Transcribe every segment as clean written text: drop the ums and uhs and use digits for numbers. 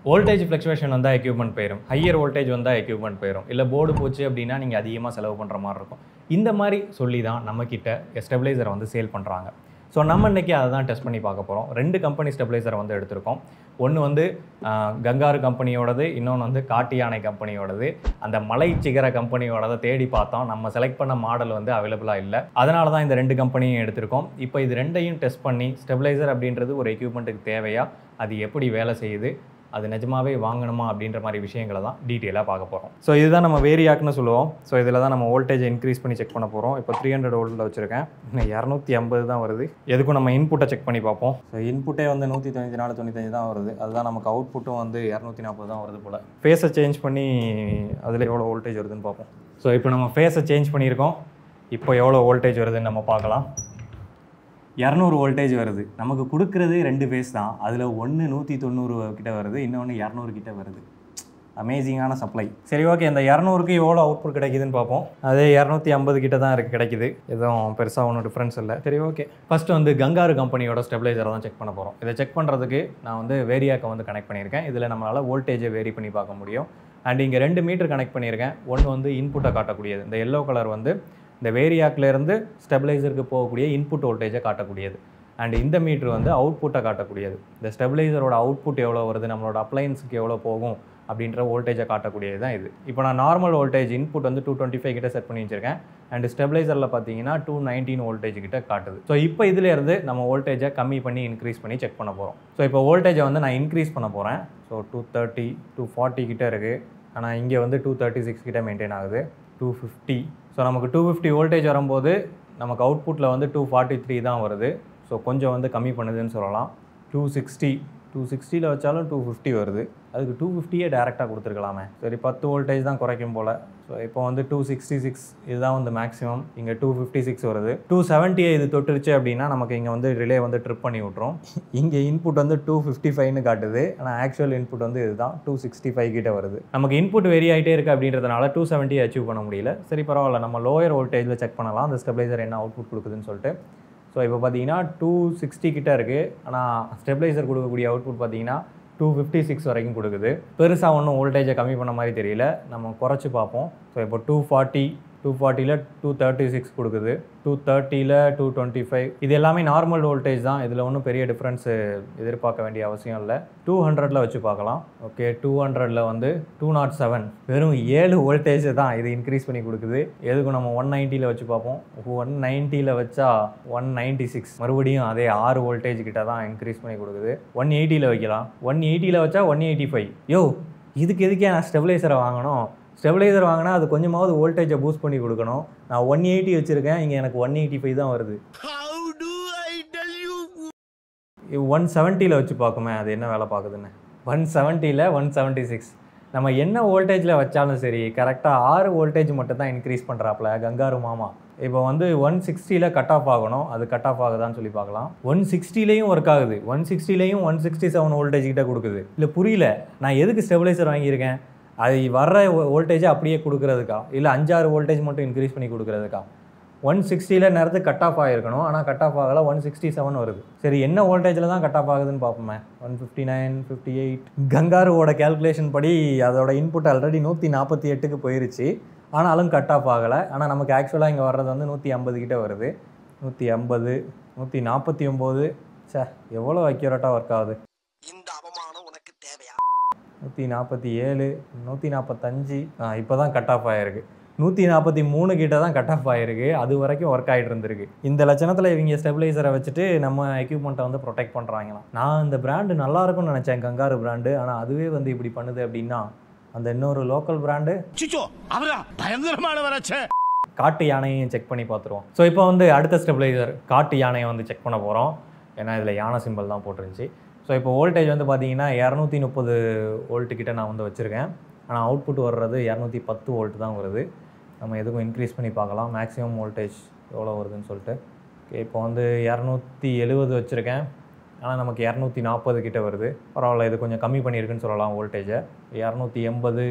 Voltage fluctuation வந்தால் equipment போயிடும், higher voltage வந்தால் எக்யூப்மெண்ட் போயிடும், இல்லை போர்டு போச்சு அப்படின்னா நீங்கள் அதிகமாக செலவு பண்ணுற மாதிரி இருக்கும். இந்த மாதிரி சொல்லி தான் நம்மக்கிட்ட ஸ்டெபிளைசரை வந்து சேல் பண்ணுறாங்க. ஸோ நம்ம இன்றைக்கி அதை தான் டெஸ்ட் பண்ணி பார்க்க போகிறோம். 2 கம்பெனி ஸ்டெபிளைசரை வந்து எடுத்திருக்கோம். ஒன்று வந்து கங்காரு கம்பெனியோடது, இன்னொன்று வந்து காட்டு யானை கம்பெனியோடது. அந்த மலை சிகர கம்பெனியோடதை தேடி பார்த்தோம், நம்ம செலக்ட் பண்ண மாடல் வந்து அவைலபிளாக இல்லை. அதனால தான் இந்த 2 கம்பெனியும் எடுத்திருக்கோம். இப்போ இது 2ஐயும் டெஸ்ட் பண்ணி ஸ்டெபிளைசர் அப்படின்றது ஒரு எக்யூப்மெண்ட்டுக்கு தேவையா, அது எப்படி வேலை செய்யுது, அது நிஜமாவே வாங்கணுமா அப்படின்ற மாதிரி விஷயங்களை தான் டீட்டெயிலாக பார்க்க போகிறோம். ஸோ இதுதான் நம்ம வேரியாக்னு சொல்லுவோம். ஸோ இதில் தான் நம்ம வோல்டேஜை இன்க்ரீஸ் பண்ணி செக் பண்ண போகிறோம். இப்போ 300 வோல்ட்டில் வச்சுருக்கேன், இன்னும் 250 தான் வருது. எதுக்கும் நம்ம இன்புட்டை செக் பண்ணி பார்ப்போம். ஸோ இன்புட்டே வந்து 194 95 தான் வருது. அதுதான் நமக்கு அவுட்புட்டும் வந்து 240 தான் வருது போல். ஃபேஸை சேஞ்ச் பண்ணி அதில் எவ்வளோ வோல்டேஜ் வருதுன்னு பார்ப்போம். ஸோ இப்போ நம்ம ஃபேஸை சேஞ்ச் பண்ணியிருக்கோம். இப்போ எவ்வளோ வோல்டேஜ் வருதுன்னு நம்ம பார்க்கலாம். 200 வோல்டேஜ் வருது. நமக்கு கொடுக்குறது 2 ஃபேஸ் தான். அதில் ஒன்று 190 கிட்ட வருது, இன்னொன்று 200 கிட்ட வருது. அமேசிங்கான சப்ளை. சரி, ஓகே, இந்த 200க்கு எவ்வளோ அவுட்புட் கிடைக்குதுன்னு பார்ப்போம். அதே 250 கிட்ட தான் கிடைக்குது. எதுவும் பெருசாக ஒன்றும் டிஃப்ரென்ஸ் இல்லை. சரி, ஓகே. ஃபஸ்ட்டு வந்து கங்காரு கம்பெனியோட ஸ்டெபிளைசரை தான் செக் பண்ண போகிறோம். இதை செக் பண்ணுறதுக்கு நான் வந்து வேரியாக்கை வந்து கனெக்ட் பண்ணியிருக்கேன். இதில் நம்மளால் வோல்டேஜை வேரி பண்ணி பார்க்க முடியும். அண்ட் இங்கே 2 மீட்டர் கனெக்ட் பண்ணியிருக்கேன். ஒன்று வந்து இன்புட்டை காட்டக்கூடியது, இந்த எல்லோ கலர் வந்து இந்த வேரியாக்லேருந்து ஸ்டெபிளைசருக்கு போகக்கூடிய இன்புட் வோல்டேஜை காட்டக்கூடியது. அண்ட் இந்த மீட்ரு வந்து அவுட்புட்டை காட்டக்கூடியது. இந்த ஸ்டெபிளைசரோட அவுட்புட் எவ்வளோ வருது, நம்மளோட அப்ளையன்ஸுக்கு எவ்வளோ போகும் அப்படின்ற வோல்டேஜை காட்டக்கூடியது தான் இது. இப்போ நான் நார்மல் வோல்டேஜ் இன்புட் வந்து 225 கிட்ட செட் பண்ணி வச்சிருக்கேன். அண்ட் ஸ்டெபிளைசரில் பார்த்தீங்கன்னா 219 வோல்டேஜ் கிட்ட காட்டுது. ஸோ இப்போ இதிலேருந்து நம்ம வோல்டேஜை கம்மி பண்ணி இன்க்ரீஸ் பண்ணி செக் பண்ண போகிறோம். ஸோ இப்போ வோல்டேஜை வந்து நான் இன்க்ரீஸ் பண்ண போகிறேன். ஸோ 230 240 கிட்ட இருக்குது. ஆனால் இங்கே வந்து 236 கிட்ட மெயின்டைன் ஆகுது. 250. ஸோ நமக்கு 250 வோல்டேஜ் வரும்போது நமக்கு அவுட்புட்டில் வந்து 243 தான் வருது. ஸோ கொஞ்சம் வந்து கம்மி பண்ணுதுன்னு சொல்லலாம். 260 வச்சாலும் 250 வருது. அதுக்கு 250 டேரெக்டாக கொடுத்துருக்கலாமே. சரி, 10 வோல்டேஜ் தான் குறைக்கும் போல். ஸோ இப்போ வந்து 266 இதுதான் வந்து மேக்ஸிமம். இங்கே 256 வருது. 270 இது தொட்டுருச்சு அப்படின்னா நமக்கு இங்கே வந்து ரிலே வந்து ட்ரிப் பண்ணி விட்ரும். இங்கே இன்புட் வந்து 255ன்னு காட்டுது, ஆனால் ஆக்சுவல் இன்புட் வந்து இதுதான் 265 கிட்ட வருது. நமக்கு இன்புட் வெரி ஆகிட்டே இருக்குது அப்படின்றதுனால 270 அச்சீவ் பண்ண முடியல. சரி, பரவாயில்ல, நம்ம லோயர் வோல்டேஜில் செக் பண்ணலாம் அந்த ஸ்டெபிளைசர் என்ன அவுட்புட் கொடுக்குதுன்னு சொல்லிட்டு. ஸோ இப்போ பார்த்தீங்கன்னா 260 கிட்ட இருக்குது, ஆனால் ஸ்டெபிளைசர் கொடுக்கக்கூடிய அவுட்புட் பார்த்தீங்கன்னா 256 வரைக்கும் கொடுக்குது. பெருசாக ஒன்றும் வோல்டேஜை கம்மி பண்ண மாதிரி தெரியல. நம்ம குறைச்சி பார்ப்போம். ஸோ இப்போ 240ல் 236 கொடுக்குது, 230ல் 225. இது எல்லாமே நார்மல் வோல்டேஜ் தான். இதில் ஒன்றும் பெரிய டிஃப்ரென்ஸு எதிர்பார்க்க வேண்டிய அவசியம் இல்லை. 200ல் வச்சு பார்க்கலாம். ஓகே, 200ல் வந்து 207, வெறும் 7 வோல்டேஜ் தான் இது இன்க்ரீஸ் பண்ணி கொடுக்குது. எதுக்கும் நம்ம 190ல் வச்சு பார்ப்போம். 190ல் வச்சா 196, மறுபடியும் அதே 6 வோல்டேஜ் கிட்ட தான் இன்க்ரீஸ் பண்ணி கொடுக்குது. 180ல் வைக்கலாம். 180ல் வச்சா 185. யோ, இதுக்கு எதுக்கே நான் ஸ்டெபிளைசரை வாங்கணும்? ஸ்டெபிளைசர் வாங்கினா அது கொஞ்சமாவது வோல்டேஜை பூஸ்ட் பண்ணி கொடுக்கணும். நான் 180 வச்சுருக்கேன், இங்கே எனக்கு 185 தான் வருது. 170ல் வச்சு பார்க்குமே அது என்ன வேலை பார்க்குதுன்னு. 170ல் 176. நம்ம என்ன வோல்டேஜில் வச்சாலும் சரி, கரெக்டாக 6 வோல்டேஜ் மட்டும் தான் இன்க்ரீஸ் பண்ணுறாப்புல கங்காரு மாமா. இப்போ வந்து 160ல் கட் ஆஃப் ஆகணும். அது கட் ஆஃப் ஆகுதான்னு சொல்லி பார்க்கலாம். 160லையும் ஒர்க் ஆகுது. 160லையும் 167 வோல்டேஜ் கிட்ட கொடுக்குது. இல்லை, புரியல, நான் எதுக்கு ஸ்டெபிளைசர் வாங்கியிருக்கேன்? அது வர்ற வோல்டேஜை அப்படியே கொடுக்குறதுக்கா, இல்லை 5-6 வோல்டேஜ் மட்டும் இன்க்ரீஸ் பண்ணி கொடுக்குறதுக்கா? 160ல் நேரத்துக்கு கட் ஆஃப் ஆகிருக்கணும், ஆனால் கட் ஆஃப் ஆகலை. 167 வருது. சரி, என்ன வோல்டேஜில் தான் கட் ஆஃப் ஆகுதுன்னு பார்ப்போமே. 159 58. கங்காருவோட கேல்குலேஷன் படி அதோட இன்புட் ஆல்ரெடி 148க்கு போயிருச்சு, ஆனாலும் கட் ஆஃப் ஆகலை. ஆனால் நமக்கு ஆக்சுவலாக இங்கே வர்றது வந்து 150 கிட்ட வருது. 150 149. சே, எவ்வளோ அக்யூரேட்டாக ஒர்க் ஆகுது. 147 145. இப்போ தான் கட் ஆஃப் ஆகிருக்கு. 143 கிட்ட தான் கட் ஆஃப் ஆகிருக்கு. அது வரைக்கும் ஒர்க் ஆகிட்டு இருந்திருக்கு. இந்த லட்சணத்தில் இவங்க ஸ்டெபிளைசரை வச்சுட்டு நம்ம எக்யூப்மெண்ட்டை வந்து ப்ரொடெக்ட் பண்ணுறாங்களாம். நான் இந்த பிராண்டு நல்லா இருக்கும்னு நினச்சேன், கங்காரு பிராண்டு. ஆனால் அதுவே வந்து இப்படி பண்ணுது அப்படின்னா அந்த இன்னொரு லோக்கல் பிராண்டு காட்டு யானையும் செக் பண்ணி பார்த்துருவோம். ஸோ இப்போ வந்து அடுத்த ஸ்டெபிளைசர் காட்டு யானையை வந்து செக் பண்ண போகிறோம். ஏன்னா இதில் யானை சிம்பிள் தான் போட்டுருந்துச்சு. ஸோ இப்போ வோல்டேஜ் வந்து பார்த்தீங்கன்னா 230 வோல்ட்டு கிட்ட நான் வந்து வச்சுருக்கேன். ஆனால் அவுட்புட் வர்றது 210 வோல்ட் தான் வருது. நம்ம எதுக்கும் இன்க்ரீஸ் பண்ணி பார்க்கலாம் மேக்ஸிமம் வோல்டேஜ் எவ்வளோ வருதுன்னு சொல்லிட்டு. ஓகே, இப்போ வந்து 270 வச்சுருக்கேன். ஆனால் நமக்கு 240 கிட்ட வருது. பரவாயில்ல, இது கொஞ்சம் கம்மி பண்ணியிருக்குன்னு சொல்லலாம் வோல்டேஜை. 280,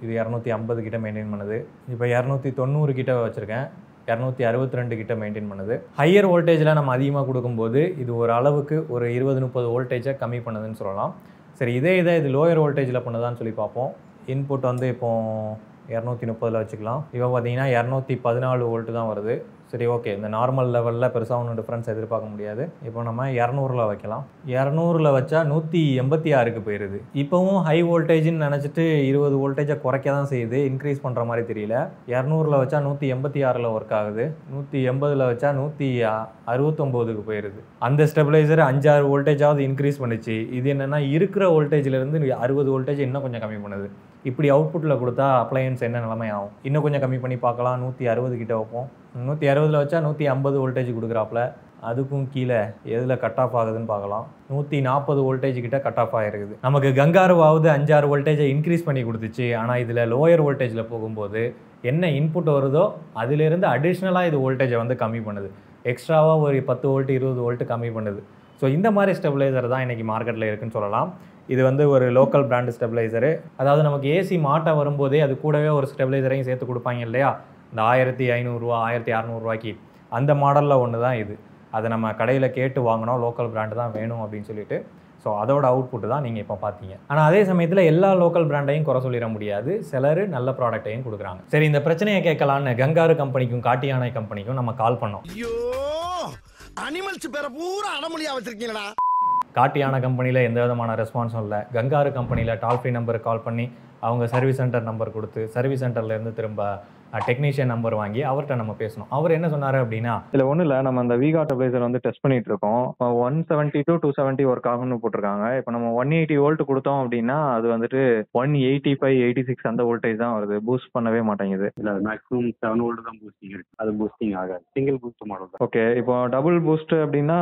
இது 250 கிட்ட மெயின்டைன் பண்ணுது. இப்போ 290 கிட்ட வச்சுருக்கேன். 262 கிட்ட மெயின்டைன் பண்ணுது. ஹையர் வோல்டேஜில் நம்ம அதிகமாக கொடுக்கும்போது இது ஒரு அளவுக்கு ஒரு 20-30 வோல்டேஜை கம்மி பண்ணுதுன்னு சொல்லலாம். சரி, இது லோயர் வோல்டேஜில் பண்ணுதான்னு சொல்லி பார்ப்போம். இன்புட் வந்து இப்போ 230 வச்சுக்கலாம். இப்போ பார்த்தீங்கன்னா 214 வோல்ட் தான் வருது. சரி, ஓகே. இந்த நார்மல் லெவலில் பெருசாக ஒன்றும் டிஃப்ரென்ஸ் எதிர்பார்க்க முடியாது. இப்போ நம்ம 200ல் வைக்கலாம். 200ல் வச்சா 186க்கு போயிடுது. இப்போவும் ஹை வோல்டேஜ்னு நினச்சிட்டு 20 வோல்டேஜை குறைக்க தான் செய்யுது, இன்க்ரீஸ் பண்ணுற மாதிரி தெரியல. 200ல் வச்சா 186ல் ஒர்க் ஆகுது. 180ல் வச்சா 169க்கு போயிடுது. அந்த ஸ்டெபிளைசர் 5-6 வோல்டேஜாவது இன்க்ரீஸ் பண்ணிச்சு. இது என்னென்னா இருக்கிற வோல்டேஜ்லேருந்து 60 வோல்டேஜ் இன்னும் கொஞ்சம் கம்மி பண்ணுது. இப்படி அவுட்புட்டில் கொடுத்தா அப்ளையன்ஸ் என்ன நிலைமை ஆகும்? இன்னும் கொஞ்சம் கம்மி பண்ணி பார்க்கலாம். 160 கிட்ட வைப்போம். 160ல் வச்சா 150 வோல்டேஜ் கொடுக்குறாப்புல. அதுக்கும் கீழே எதில் கட் ஆஃப் ஆகுதுன்னு பார்க்கலாம். 140 வோல்டேஜ் கிட்ட கட் ஆஃப் ஆகிருக்குது. நமக்கு கங்காருவாவது 5-6 வோல்டேஜை இன்க்ரீஸ் பண்ணி கொடுத்துச்சு. ஆனால் இதில் லோயர் வோல்டேஜில் போகும்போது என்ன இன்புட் வருதோ அதிலிருந்து அடிஷ்னலாக இது வோல்டேஜை வந்து கம்மி பண்ணுது. எக்ஸ்ட்ராவாக ஒரு 10 வோல்ட் 20 வோல்ட் கம்மி பண்ணுது. ஸோ இந்த மாதிரி ஸ்டெபிளைசர் தான் இன்றைக்கி மார்க்கெட்டில் இருக்குன்னு சொல்லலாம். இது வந்து ஒரு லோக்கல் பிராண்டு ஸ்டெபிளைசரு. அதாவது நமக்கு ஏசி மாட்ட வரும்போதே அது கூடவே ஒரு ஸ்டெபிளைசரையும் சேர்த்து கொடுப்பாங்க இல்லையா? இந்த 1500 1600 அந்த மாடலில் ஒன்று தான் இது. அதை நம்ம கடையில் கேட்டு வாங்கினோம், லோக்கல் பிராண்டு தான் வேணும் அப்படின்னு சொல்லிட்டு. ஸோ அதோட அவுட்புட் தான் நீங்கள் இப்போ பார்த்தீங்க. ஆனால் அதே சமயத்தில் எல்லா லோக்கல் பிராண்டையும் குறை சொல்லிட முடியாது. சிலர் நல்ல ப்ராடக்டையும் கொடுக்குறாங்க. சரி, இந்த பிரச்சனையை கேட்கலான்னு கங்காரு கம்பெனிக்கும் காட்டு யானை கம்பெனிக்கும் நம்ம கால் பண்ணோம். அனிமல்ஸ் பேர பூரா அடமொழியா வச்சிருக்கீங்களா? காட்டு யானை கம்பெனியில் எந்த விதமான ரெஸ்பான்ஸும் இல்லை. கங்காரு கம்பெனியில் டால் ஃப்ரீ நம்பருக்கு கால் பண்ணி அவங்க சர்வீஸ் சென்டர் நம்பர் கொடுத்து சர்வீஸ் சென்டர்லேருந்து திரும்ப டெக்னீஷியன் நம்பர் வாங்கி அவர்கிட்ட நம்ம பேசணும். அவர் என்ன சொன்னார் அப்படின்னா, இல்லை ஒன்றும் இல்லை, நம்ம அந்த விகா ஸ்டெபிளைசர் வந்து டெஸ்ட் பண்ணிட்டு இருக்கோம். 170 to 270 ஒர்க் ஆகும்னு போட்டிருக்காங்க. இப்போ நம்ம 180 வோல்ட் கொடுத்தோம் அப்படின்னா அது வந்துட்டு 185 86 அந்த வோல்டேஜ் தான் வருது. பூஸ்ட் பண்ணவே மாட்டேங்குது. இல்லை, மேக்ஸிமம் 7 வோல்ட் தான் பூஸ்டிங் இருக்கு. அது பூஸ்டிங் ஆகாது. சிங்கிள் பூஸ்ட் மாடல் தான். ஓகே, இப்போ டபுள் பூஸ்ட் அப்படின்னா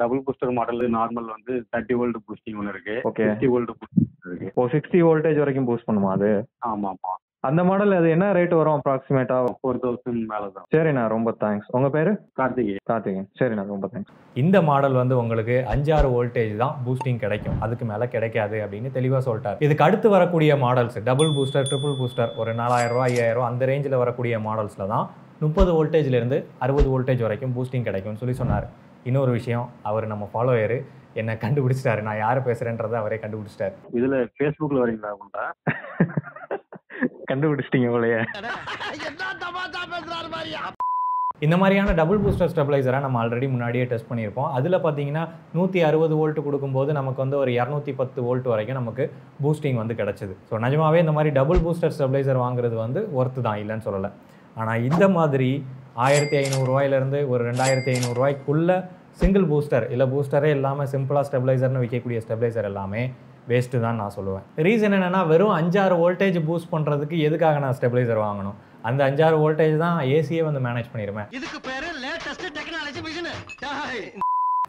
டபுள் பூஸ்டர் மாடல் நார்மல் வந்து 30 வோல்ட் பூஸ்டிங் ஒன்று இருக்கு. ஓகே, 60 வோல்ட் பூஸ்டிங் இருக்கு. ஓ, 60 வோல்டேஜ் வரைக்கும் பூஸ்ட் பண்ணுமா அது? ஆமாம் ஆமாம். அந்த மாடல் அது என்ன ரேட் வரும் அப்ராக்சிமேட்டா? 4000 மேலே தான். சரிண்ணா, ரொம்ப தேங்க்ஸ். உங்கள் பேர்? கார்த்திகேயன். சரிண்ணா, ரொம்ப தேங்க்ஸ். இந்த மாடல் வந்து உங்களுக்கு 5-6 வோல்டேஜ் தான் பூஸ்டிங் கிடைக்கும், அதுக்கு மேலே கிடைக்காது அப்படின்னு தெளிவாக சொல்லிட்டார். இதுக்கு அடுத்து வரக்கூடிய models double booster, triple booster, ஒரு 4000 5000 அந்த ரேஞ்சில் வரக்கூடிய மாடல்ஸில் தான் 30 வோல்டேஜ்லேருந்து 60 வோல்டேஜ் வரைக்கும் பூஸ்டிங் கிடைக்கும்னு சொல்லி சொன்னார். இன்னொரு விஷயம், அவர் நம்ம ஃபாலோயரு என்னை கண்டுபிடிச்சிட்டாரு. நான் யார் பேசுகிறேன்றதை அவரே கண்டுபிடிச்சிட்டாரு. இதில் ஃபேஸ்புக்கில் வரீங்களா உண்டா? கண்டுபிடிச்சிட்டீங்க போலயே. இந்த மாதிரியான டபுள் பூஸ்டர் ஸ்டெபிளைசரை நம்ம ஆல்ரெடி முன்னாடியே டெஸ்ட் பண்ணியிருப்போம். அதில் பார்த்தீங்கன்னா 160 வோல்ட் கொடுக்கும்போது நமக்கு வந்து ஒரு 210 வோல்ட் வரைக்கும் நமக்கு பூஸ்டிங் வந்து கிடச்சிது. ஸோ நிஜமாவே இந்த மாதிரி டபுள் பூஸ்டர் ஸ்டெபிளைசர் வாங்குறது வந்து ஒர்த்து தான், இல்லைன்னு சொல்லலை. ஆனால் இந்த மாதிரி 1500 ஒரு 2500 சிங்கிள் பூஸ்டர் இல்லை பூஸ்டரே இல்லாமல் சிம்பிளாக ஸ்டெபிளைசர்னு விற்கக்கூடிய ஸ்டெபிளைசர் எல்லாமே வேஸ்ட்டு தான் நான் சொல்லுவேன். ரீசன் என்னென்னா, வெறும் 5-6 வோல்டேஜ் பூஸ்ட் பண்ணுறதுக்கு எதுக்காக நான் ஸ்டெபிளைசர் வாங்கணும்? அந்த 5-6 வோல்டேஜ் தான் ஏசியே வந்து மேனேஜ் பண்ணிடுவேன்.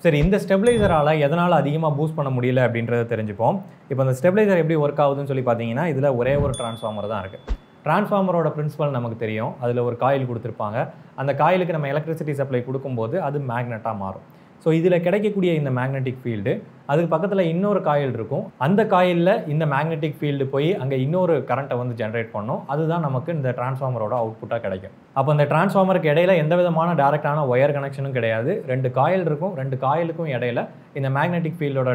சரி, இந்த ஸ்டெபிளைசரால் எதனால் அதிகமாக பூஸ்ட் பண்ண முடியல அப்படின்றத தெரிஞ்சுப்போம். இப்போ அந்த ஸ்டெபிளைசர் எப்படி ஒர்க் ஆகுதுன்னு சொல்லி பார்த்தீங்கன்னா, இதில் ஒரே ஒரு டிரான்ஸ்ஃபார்மர் தான் இருக்குது. டிரான்ஸ்ஃபார்மரோட பிரின்சிபல் நமக்கு தெரியும். அதில் ஒரு காயில் கொடுத்துருப்பாங்க. அந்த காயிலுக்கு நம்ம எலக்ட்ரிசிட்டி சப்ளை கொடுக்கும்போது அது மேக்னெட்டாக மாறும். ஸோ இதில் கிடைக்கக்கூடிய இந்த மேக்னெட்டிக் ஃபீல்டு, அதுக்கு பக்கத்தில் இன்னொரு காயில் இருக்கும். அந்த காயிலில் இந்த மேக்னெட்டிக் ஃபீல்டு போய் அங்கே இன்னொரு கரண்ட்டை வந்து ஜென்ரேட் பண்ணும். அதுதான் நமக்கு இந்த டிரான்ஸ்ஃபார்மரோட அவுட்புட்டாக கிடைக்கும். அப்போ இந்த டிரான்ஸ்ஃபார்மருக்கு இடையில எந்த விதமான டேரெக்டான ஒயர் கனெக்ஷனும் கிடையாது. 2 காயில் இருக்கும். 2 காயிலுக்கும் இடையில இந்த மேக்னெட்டிக் ஃபீல்டோட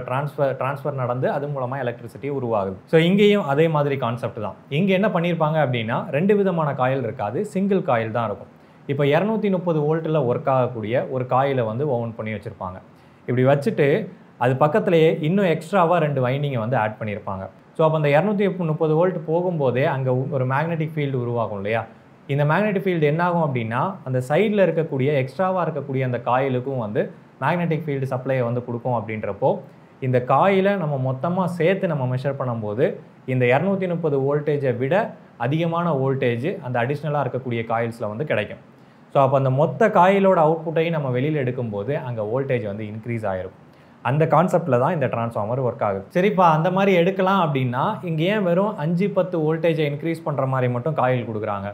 ட்ரான்ஸ்ஃபர் நடந்து அது மூலமாக எலக்ட்ரிசிட்டி உருவாகுது. ஸோ இங்கேயும் அதே மாதிரி கான்செப்ட் தான். இங்கே என்ன பண்ணியிருப்பாங்க அப்படின்னா, 2 விதமான காயில் இருக்காது, சிங்கிள் காயில் தான் இருக்கும். இப்போ 230 வோல்ட்டில் ஒர்க் ஆகக்கூடிய ஒரு காயிலை வந்து ஓன் பண்ணி வச்சுருப்பாங்க. இப்படி வச்சுட்டு அது பக்கத்துலேயே இன்னும் எக்ஸ்ட்ராவாக 2 வைண்டிங்கை வந்து ஆட் பண்ணியிருப்பாங்க. ஸோ அப்போ அந்த 230 வோல்ட் போகும்போதே அங்கே ஒரு மேக்னெட்டிக் ஃபீல்டு உருவாகும் இல்லையா? இந்த மேக்னெட்டிக் ஃபீல்டு என்னாகும் அப்படின்னா, அந்த சைடில் இருக்கக்கூடிய எக்ஸ்ட்ராவாக இருக்கக்கூடிய அந்த காயிலுக்கும் வந்து மேக்னெட்டிக் ஃபீல்டு சப்ளையை வந்து கொடுக்கும். அப்படின்றப்போ இந்த காயிலை நம்ம மொத்தமாக சேர்த்து நம்ம மெஷர் பண்ணும்போது இந்த 230 வோல்டேஜை விட அதிகமான வோல்டேஜ் அந்த அடிஷ்னலாக இருக்கக்கூடிய காயில்ஸில் வந்து கிடைக்கும். ஸோ அப்போ அந்த மொத்த காயிலோட அவுட்புட்டையும் நம்ம வெளியில் எடுக்கும்போது அங்கே வோல்டேஜ் வந்து இன்க்ரீஸ் ஆகிருக்கும். அந்த கான்செப்டில் தான் இந்த டிரான்ஸ்ஃபார்மர் ஒர்க் ஆகுது. சரிப்பா, அந்த மாதிரி எடுக்கலாம் அப்படின்னா இங்கே ஏன் வெறும் 5-10 வோல்டேஜை இன்க்ரீஸ் பண்ணுற மாதிரி மட்டும் காயில் கொடுக்குறாங்க?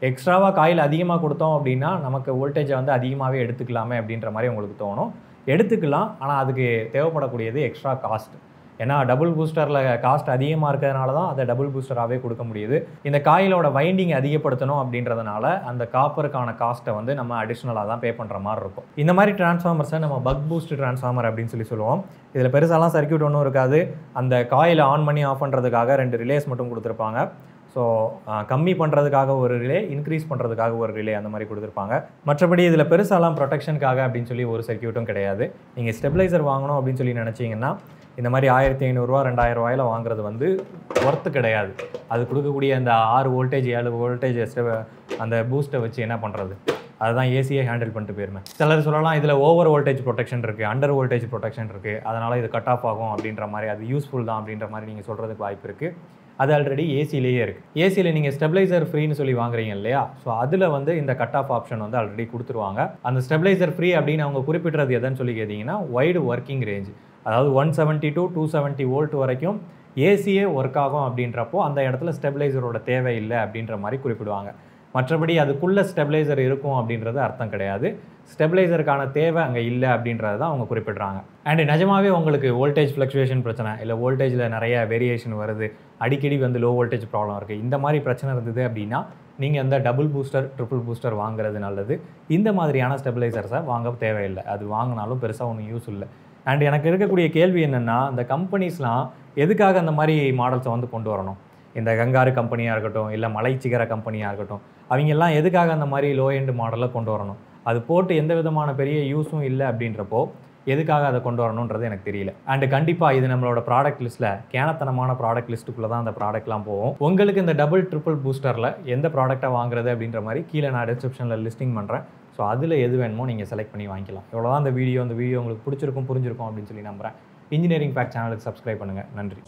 எக்ஸ்ட்ராவாக காயில் அதிகமாக கொடுத்தோம் அப்படின்னா நமக்கு வோல்டேஜை வந்து அதிகமாகவே எடுத்துக்கலாமே அப்படின்ற மாதிரி உங்களுக்கு தோணும். எடுத்துக்கலாம், ஆனால் அதுக்கு தேவைப்படக்கூடியது எக்ஸ்ட்ரா காஸ்ட். ஏன்னா டபுள் பூஸ்டரில் காஸ்ட் அதிகமாக இருக்கிறதுனால தான் அதை டபுள் பூஸ்டராகவே கொடுக்க முடியுது. இந்த காயிலோட வைண்டிங் அதிகப்படுத்தணும் அப்படின்றதுனால அந்த காப்பருக்கான காஸ்ட்டை வந்து நம்ம அடிஷ்னலாக தான் பே பண்ணுற மாதிரி இருக்கும். இந்த மாதிரி டிரான்ஸ்ஃபார்மர்ஸை நம்ம பக் பூஸ்ட் டிரான்ஸ்ஃபார்மர் அப்படின்னு சொல்லுவோம். இதில் பெருசாலாம் சர்க்யூட் ஒன்றும் இருக்காது. அந்த காயிலை ஆன் பண்ணி ஆஃப் பண்ணுறதுக்காக 2 ரிலேஸ் மட்டும் கொடுத்துருப்பாங்க. ஸோ கம்மி பண்ணுறதுக்காக ஒரு ரிலே, இன்க்ரீஸ் பண்ணுறதுக்காக ஒரு ரிலே அந்த மாதிரி கொடுத்துருப்பாங்க. மற்றபடி இதில் பெருசாலாம் ப்ரொடெக்ஷனுக்காக அப்படின்னு சொல்லி ஒரு சர்க்யூட்டும் கிடையாது. நீங்கள் ஸ்டெபிளைசர் வாங்கணும் அப்படின்னு சொல்லி நினச்சிங்கன்னா இந்த மாதிரி 1500 ரூபா 2000 ரூபாயில் வாங்குறது வந்து ஒர்த்து கிடையாது. அது கொடுக்கக்கூடிய அந்த 6 வோல்டேஜ் 7 வோல்டேஜ் அந்த பூஸ்ட்டை வச்சு என்ன பண்ணுறது? அதுதான் ஏசியே ஹேண்டில் பண்ணிட்டு போயிருமே. சிலர் சொல்லலாம் இதில் ஓவர் வோல்டேஜ் ப்ரொடெக்ஷன் இருக்குது, அண்டர் வோல்டேஜ் ப்ரொடெக்ஷன் இருக்குது, அதனால் இது கட் ஆஃப் ஆகும் அப்படின்ற மாதிரி, அது யூஸ்ஃபுல் தான் அப்படின்ற மாதிரி நீங்கள் சொல்கிறதுக்கு வாய்ப்பு இருக்குது. அது ஆல்ரெடி ஏசிலேயே இருக்குது. ஏசியில் நீங்கள் ஸ்டெபிளைசர் ஃப்ரீன்னு சொல்லி வாங்குறீங்க இல்லையா? ஸோ அதில் வந்து இந்த கட் ஆஃப் ஆப்ஷன் வந்து ஆல்ரெடி கொடுத்துருவாங்க. அந்த ஸ்டெபிளைசர் ஃப்ரீ அப்படின்னு அவங்க குறிப்பிட்றது எதுன்னு சொல்லி கேட்டிங்கன்னா வைடு ஒர்க்கிங் ரேஞ்ச், அதாவது 170 to 270 வோல்ட் வரைக்கும் ஏசியே ஒர்க் ஆகும் அப்படின்றப்போ அந்த இடத்துல ஸ்டெபிளைசரோட தேவை இல்லை அப்படின்ற மாதிரி குறிப்பிடுவாங்க. மற்றபடி அதுக்குள்ளே ஸ்டெபிளைசர் இருக்கும் அப்படின்றது அர்த்தம் கிடையாது. ஸ்டெபிளைசருக்கான தேவை அங்கே இல்லை அப்படின்றது தான் அவங்க குறிப்பிட்றாங்க. அண்ட் நிஜமாவே உங்களுக்கு வோல்டேஜ் ஃப்ளக்சுவேஷன் பிரச்சனை, இல்லை வோல்டேஜில் நிறைய வேரியேஷன் வருது, அடிக்கடி வந்து லோ வோல்டேஜ் ப்ராப்ளம் இருக்குது, இந்த மாதிரி பிரச்சனை இருந்தது அப்படின்னா நீங்கள் அந்த டபுள் பூஸ்டர் ட்ரிபிள் பூஸ்டர் வாங்குறது நல்லது. இந்த மாதிரியான ஸ்டெபிளைசர்ஸை வாங்க தேவையில்லை. அது வாங்கினாலும் பெருசாக ஒன்றும் யூஸ் இல்லை. அண்ட் எனக்கு இருக்கக்கூடிய கேள்வி என்னென்னா, இந்த கம்பெனிஸ்லாம் எதுக்காக அந்த மாதிரி மாடல்ஸை வந்து கொண்டு வரணும்? இந்த கங்காரு கம்பெனியாக இருக்கட்டும், இல்லை மலைச்சிகர கம்பெனியாக இருக்கட்டும், அவங்கெல்லாம் எதுக்காக அந்த மாதிரி லோ எண்ட் மாடலை கொண்டு வரணும்? அது போட்டு எந்த விதமான பெரிய யூஸும் இல்லை அப்படின்றப்போ எதுக்காக அதை கொண்டு வரணுன்றது எனக்கு தெரியல. அண்டு கண்டிப்பாக இது நம்மளோட ப்ராடக்ட் லிஸ்ட்டில் கேனத்தனமான ப்ராடக்ட் லிஸ்ட்டுக்குள்ளே தான் அந்த ப்ராடக்ட்லாம் போகும். உங்களுக்கு இந்த டபுள் ட்ரிபிள் பூஸ்டரில் எந்த ப்ராடக்டாக வாங்குறது அப்படின்ற மாதிரி கீழே நான் டிஸ்கிரிப்ஷனில் லிஸ்டிங் பண்ணுறேன். ஸோ அதில் எது வேணுமோ நீங்கள் செலக்ட் பண்ணி வாங்கிக்கலாம். இவ்வளோதான் இந்த வீடியோ உங்களுக்கு பிடிச்சிருக்கும், புரிஞ்சிருக்கும் அப்படின்னு சொல்லி நம்புகிறேன். இன்ஜினியரிங் ஃபேக்ட் சேனலுக்கு சப்ஸ்கிரைப் பண்ணுங்கள். நன்றி.